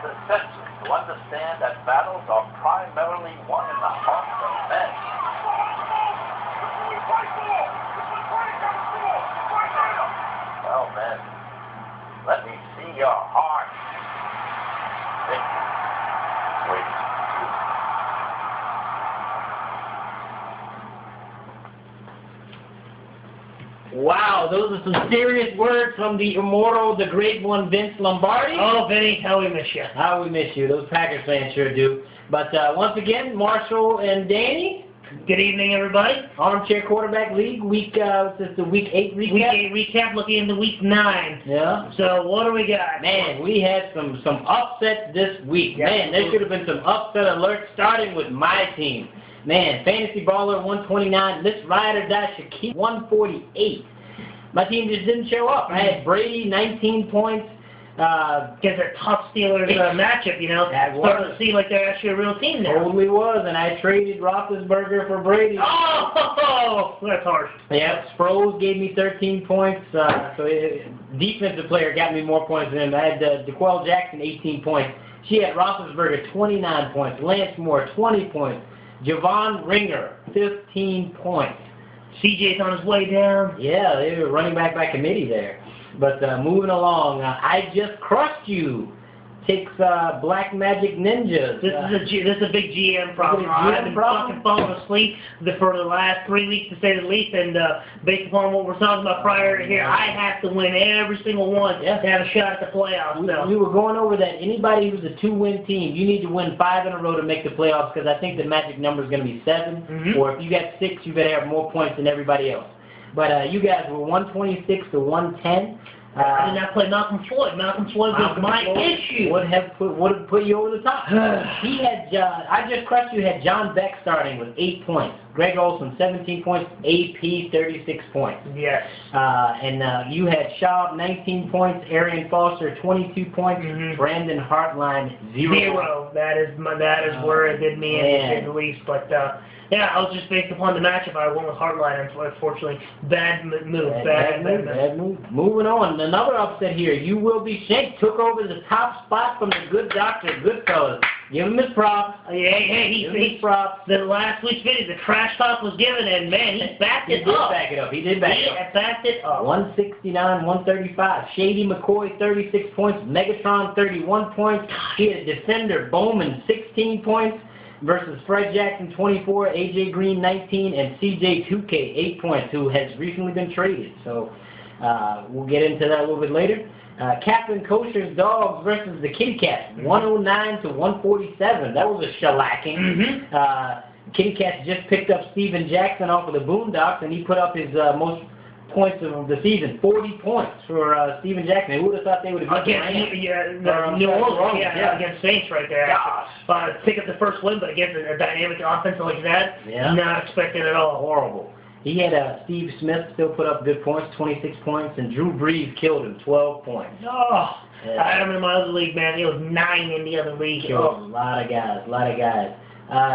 the census to understand that battles are primarily won in the hearts of men. Well, men, let me see your heart. Wait. Wow, those are some serious words from the immortal, the great one, Vince Lombardi. Oh, Vinny, how we miss you. How we miss you. Those Packers fans sure do. But once again, Marshall and Danny. Good evening, everybody. Armchair Quarterback League, week 8 recap. Week 8 recap, looking into week 9. Yeah. So, what do we got? Man, we had some upsets this week. Yeah, Man, there should have been some upset alerts, starting with my team. Man, Fantasy Baller 129, Let's Ride or Die Shaquille 148. My team just didn't show up. I had Brady 19 points. Against a tough Steelers matchup, you know. That was. Starting to seem like they're actually a real team now. Totally was, and I traded Roethlisberger for Brady. Oh, that's harsh. Yeah, Sproles gave me 13 points. Defensive player got me more points than him. I had DeQuell Jackson 18 points. She had Roethlisberger 29 points. Lance Moore 20 points. Javon Ringer 15 points. CJ's on his way down. Yeah, they were running back by committee there. But moving along, I Just Crushed You takes Black Magic Ninjas. This is a big GM problem. I've been fucking falling asleep for the last 3 weeks, to say the least, and based upon what we're talking about prior to here, I have to win every single one to have a shot at the playoffs. We were going over that. Anybody who's a 2-win team, you need to win 5 in a row to make the playoffs, because I think the magic number is going to be 7, or if you got 6, you better have more points than everybody else. But you guys were 126 to 110. I did not play Malcolm Floyd. Malcolm Floyd was my issue. Would have put you over the top. He had I Just Crushed You had John Beck starting with 8 points. Greg Olson 17 points. AP 36 points. Yes. And you had Schaub 19 points. Arian Foster 22 points. Brandon Hartline 0. That is where it did me in, at least. But yeah, I was just based upon the matchup. I went with Hartline, unfortunately. Bad move. Bad move. Moving on. Another upset here. You Will Be Shanked took over the top spot from the good doctor, Goodfellas. Give him his props. He props. The last week's video, the trash talk was given, and man, he backed it up. He did back it up. He backed it up. 169, 135. Shady McCoy, 36 points. Megatron, 31 points. He had defender Bowman, 16 points. Versus Fred Jackson, 24, AJ Green, 19, and CJ 2K, 8 points, who has recently been traded. So we'll get into that a little bit later. Captain Kosher's Dogs versus the Kitty Cats, 109 to 147. That was a shellacking. Kitty Cats just picked up Steven Jackson off of the Boondocks, and he put up his most points of the season, 40 points for Steven Jackson. Who would have thought they would have beat New Orleans? Against Saints right there. Pick up the first win, but against a dynamic offense like that, not expected at all. Horrible. He had Steve Smith still put up good points, 26 points, and Drew Brees killed him, 12 points. I had him in my other league, man. He was 9 in the other league. A lot of guys.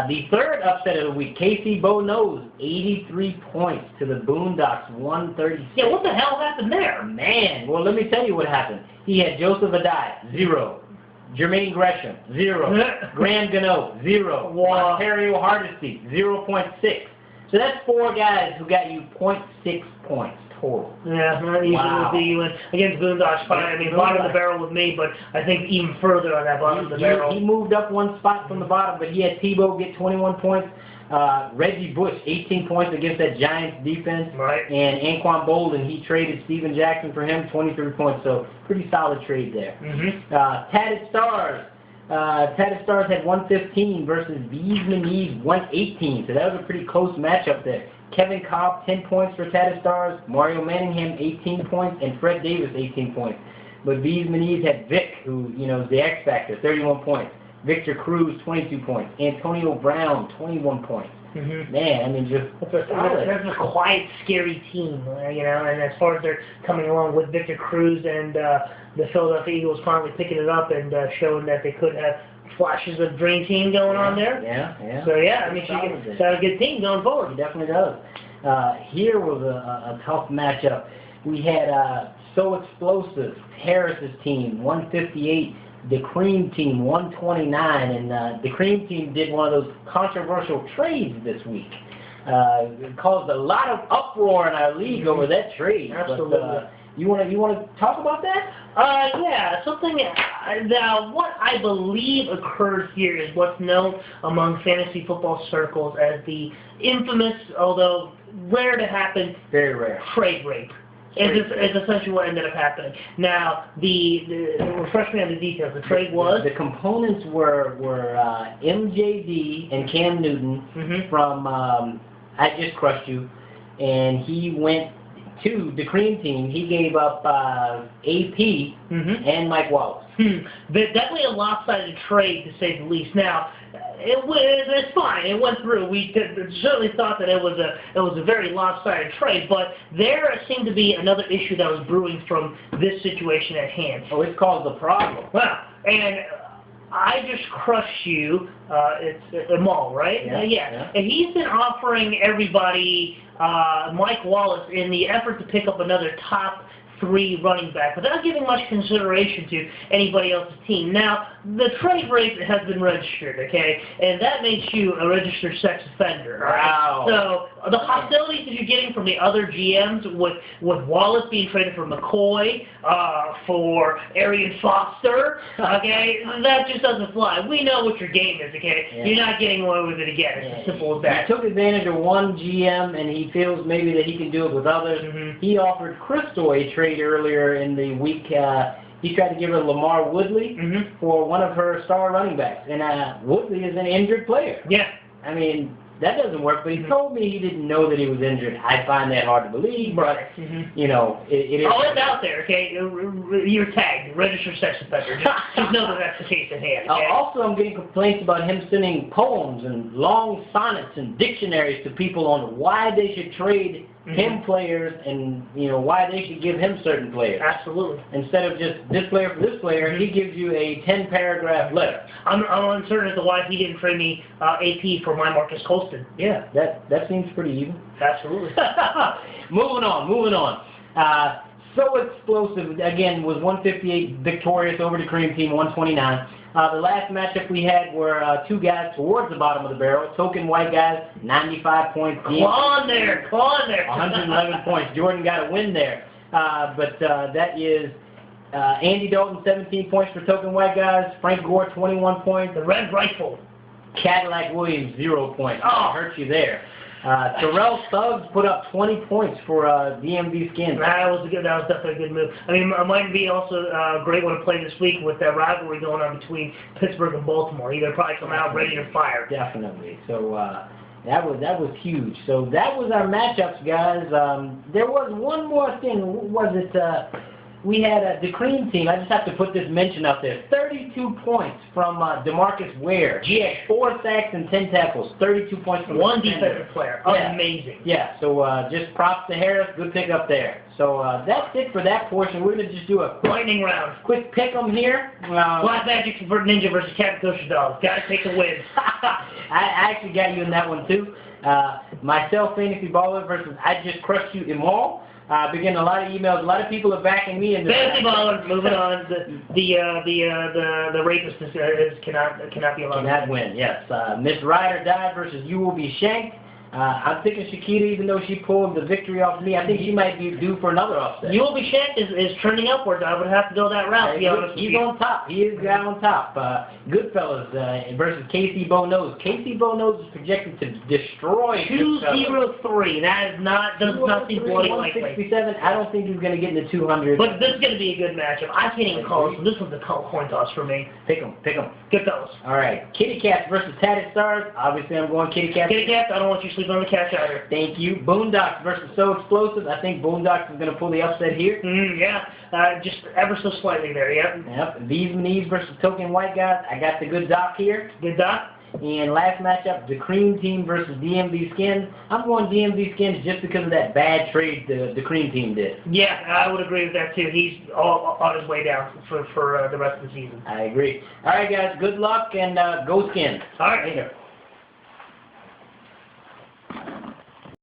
The third upset of the week, KC Bo Knows, 83 points to the Boondocks, 136. Yeah, what the hell happened there? Man, well, let me tell you what happened. He had Joseph Adai, 0. Jermaine Gresham, 0. Graham Gano, 0. Ontario Hardesty, 0.6. So that's 4 guys who got you 0.6 points total. Yeah, not easy to do against Boondocks. I mean, bottom of the barrel with me, but I think even further on that bottom of the barrel. He moved up 1 spot from the bottom, but he had Tebow get 21 points. Reggie Bush, 18 points against that Giants defense. Right. And Anquan Bolden, he traded Steven Jackson for him, 23 points. So pretty solid trade there. Tatted Stars. Tatted Stars had 115 versus Beesman Eves 118. So that was a pretty close matchup there. Kevin Cobb, 10 points for Tatted Stars. Mario Manningham, 18 points. And Fred Davis, 18 points. But Beesman Eves had Vic, who, is the X Factor, 31 points. Victor Cruz, 22 points. Antonio Brown, 21 points. Man, I mean, that's a quiet, scary team, and as far as they're coming along with Victor Cruz and the Philadelphia Eagles finally picking it up and showing that they could have flashes of dream team going on there. Yeah. So, I mean, she's got a good team going forward. He definitely does. Here was a tough matchup. We had So Explosive, Harris's team, 158 the Cream Team 129, and the Cream Team did one of those controversial trades this week. It caused a lot of uproar in our league over that trade. Absolutely. But, you want to talk about that? Yeah, something. Now, what I believe occurred here is what's known among fantasy football circles as the infamous, although rare to happen, Very rare. trade rape. Is essentially what ended up happening. Now, refresh me on the details. The trade was? The components were MJD and Cam Newton from I Just Crushed You, and he went to the Cream Team. He gave up AP and Mike Wallace. Definitely a lopsided trade, to say the least. Now, it's fine. It went through. We certainly thought that it was a very lopsided trade, but there seemed to be another issue that was brewing from this situation at hand. Oh, it's caused a problem. Well, and I Just Crushed You. It's Amal, right? Yeah. And he's been offering everybody Mike Wallace in the effort to pick up another top 3 running back without giving much consideration to anybody else's team. Now, the trade rate has been registered, okay? And that makes you a registered sex offender. Wow. So the hostilities that you're getting from the other GMs with Wallace being traded for McCoy, for Arian Foster, okay, that just doesn't fly. We know what your game is, okay? Yeah. You're not getting away with it again. It's as simple as that. He took advantage of one GM, and he feels maybe that he can do it with others. He offered Crystal a trade earlier in the week. He tried to give her Lamar Woodley for one of her star running backs, and Woodley is an injured player. Yeah. I mean, that doesn't work, but he told me he didn't know that he was injured. I find that hard to believe, but, you know, it is. Oh, it's out there, okay? You're tagged, registered sex offender. Just know that that's the case at hand, okay? Also, I'm getting complaints about him sending poems and long sonnets and dictionaries to people on why they should trade him players and, you know, why they should give him certain players. Absolutely. Instead of just this player for this player, he gives you a 10-paragraph letter. I'm uncertain as to why he didn't trade me AP for my Marcus Colston. Yeah, that seems pretty even. Absolutely. Moving on. So Explosive, again, was 158 victorious over the Cream Team, 129. The last matchup we had were 2 guys towards the bottom of the barrel. Token white guys, 95 points. Come on there. 111 points. Jordan got a win there. But that is Andy Dalton, 17 points for token white guys. Frank Gore, 21 points. The Red Rifle. Cadillac Williams, 0 points. Oh. Hurt you there. Terrell Suggs put up 20 points for DMV Skins. That was definitely a good move. I mean, it might be also a great one to play this week with that rivalry going on between Pittsburgh and Baltimore. They'll probably come out ready to fire. Definitely. So that was huge. So that was our matchups, guys. There was one more thing. Was it? We had the Cream Team. I just have to put this mention out there. 32 points from DeMarcus Ware. He had 4 sacks and 10 tackles. 32 points from one defensive player. Yeah. Amazing. Yeah. So just props to Harris. Good pick up there. So that's it for that portion. We're gonna just do a lightning round. Quick pick 'em here. Black Magic Ninja versus Captain Kosher Dog. Gotta take the win. I actually got you in that one too. Myself, Fantasy Baller versus I Just Crushed You Imal. Been getting a lot of emails. A lot of people are backing me in this. Fantasy Baller. Moving on. The rapist cannot be allowed. Cannot win. Yes. Miss Ride or Die versus You Will Be Shanked. I'm thinking Shakita, even though she pulled the victory off me, I think she might be due for another upset. You Will Be Shanked is trending upwards. I would have to go that route, to be honest with you. He's on top. He is guy on top. Goodfellas versus KC Bo Nose. KC Bo Nose is projected to destroy 203. That is does not seem bloody likely. 167. I don't think he's going to get into 200. But this is going to be a good matchup. I can't even call this. This one's a coin toss for me. Pick 'em. Goodfellas. All right. Kitty Cats versus Tatted Stars. Obviously, I'm going Kitty Cats. Kitty Cats. I don't want you sleeping on the couch either. Thank you. Boondocks versus So Explosive. I think Boondocks is going to pull the upset here. Yeah. Just ever so slightly there, Yep. These Knees versus Token White Guys. I got the good doc here. Good doc. And last matchup, the Cream Team versus DMV Skins. I'm going DMV Skins just because of that bad trade the Cream Team did. Yeah, I would agree with that too. He's on his way down for the rest of the season. I agree. All right, guys. Good luck and go Skins. All right.